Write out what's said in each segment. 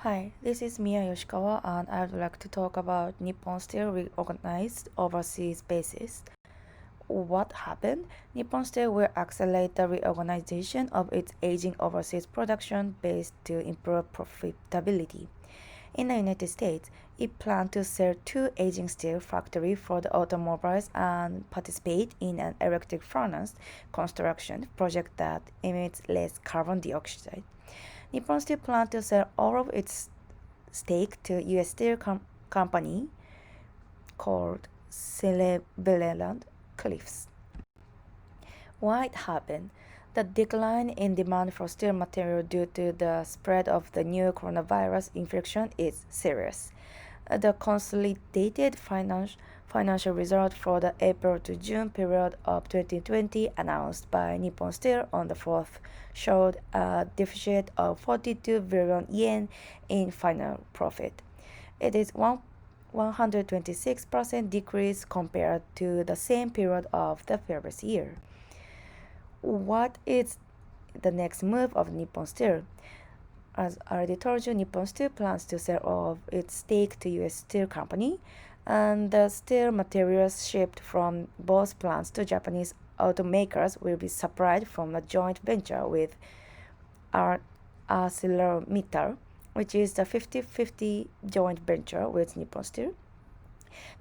Hi, this is Mia Yoshikawa, and I would like to talk about Nippon Steel reorganized overseas bases. What happened? Nippon Steel will accelerate the reorganization of its aging overseas production base to improve profitability. In the United States, it plans to sell two aging steel factories for the automobiles and participate in an electric furnace construction project that emits less carbon dioxide. Nippon Steel plans to sell all of its stake to U.S. steel company called Cleveland Cliffs. Why it happened? The decline in demand for steel material due to the spread of the new coronavirus infection is serious. The consolidated financial result for the April to June period of 2020 announced by Nippon Steel on the 4th showed a deficit of 42 billion yen in final profit. It is 126% decrease compared to the same period of the previous year. What is the next move of Nippon Steel? As I already told you, Nippon Steel plans to sell all of its stake to U.S. Steel Company, and the steel materials shipped from both plants to Japanese automakers will be supplied from a joint venture with ArcelorMittal, which is the 50-50 joint venture with Nippon Steel.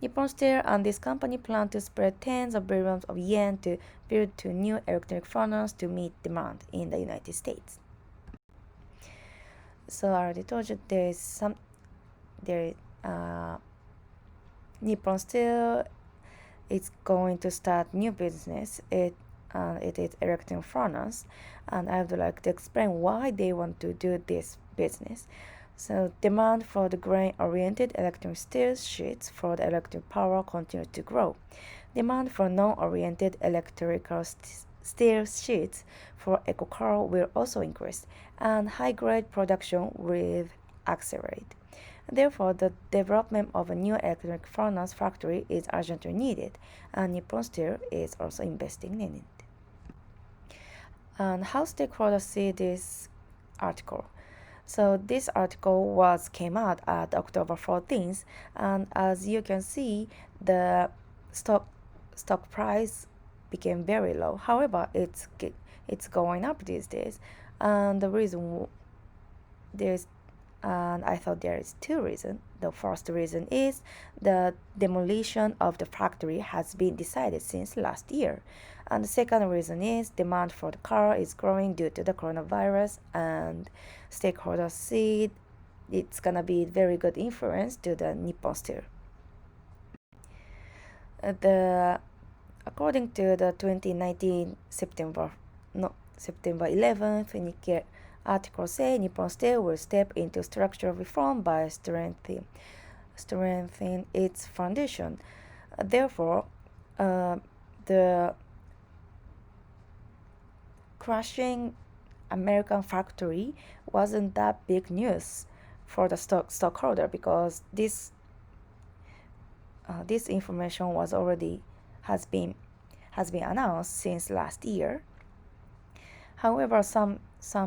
Nippon Steel and this company plan to spread tens of billions of yen to build two new electric furnaces to meet demand in the United States. So I already told you there Nippon Steel is going to start new business. It is electric furnace, and I would like to explain why they want to do this business. So demand for the grain-oriented electric steel sheets for the electric power continues to grow. Demand for non-oriented electrical steel sheets for eco-car will also increase, and high-grade production will accelerate. Therefore, the development of a new electric furnace factory is urgently needed, and Nippon Steel is also investing in it. And how stakeholders see this article? So this article came out at October 14th, and as you can see, the stock price became very low. However, it's going up these days, and the reason there's and I thought there is two reasons. The first reason is the demolition of the factory has been decided since last year. And the second reason is demand for the car is growing due to the coronavirus, and stakeholders see it's gonna be very good influence to the Nippon Steel. According to the 2019 September 11th Nikkei article say Nippon Steel will step into structural reform by strengthening its foundation. Therefore, the crashing American factory wasn't that big news for the stockholder, because this information has been announced since last year. However, some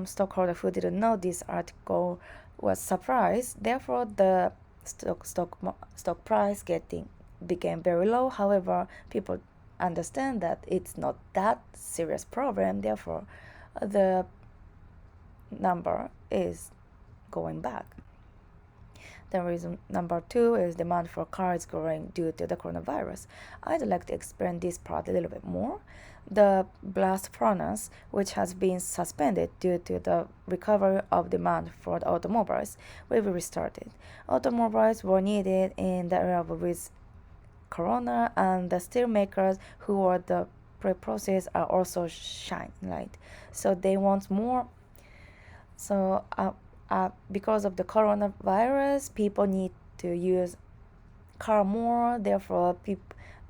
stockholders who didn't know this article was surprised. Therefore, the stock price became very low. However, people understand that it's not that serious problem. Therefore, the number is going back. The reason number two is demand for cars growing due to the coronavirus. I'd like to explain this part a little bit more. The blast furnace, which has been suspended due to the recovery of demand for the automobiles, will be restarted. Automobiles were needed in the era with corona, and the steel makers who were the pre-process are also shine light. So they want more. So because of the coronavirus, people need to use car more. Therefore,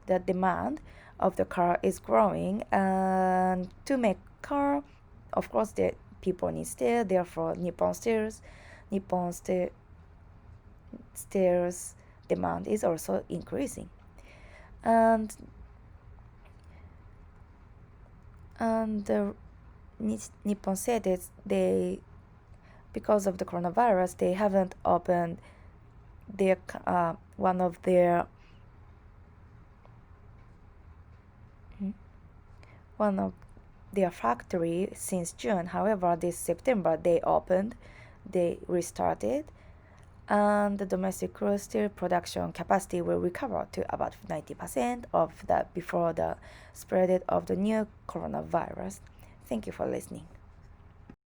the demand of the car is growing, and to make car, of course, the people need steel. Therefore, Nippon Steel's demand is also increasing, and the Nippon said that because of the coronavirus, they haven't opened their one of their one of their factory since June. However, this September they restarted, and the domestic cruise steel production capacity will recover to about 90% of that before the spread of the new coronavirus. Thank you for listening.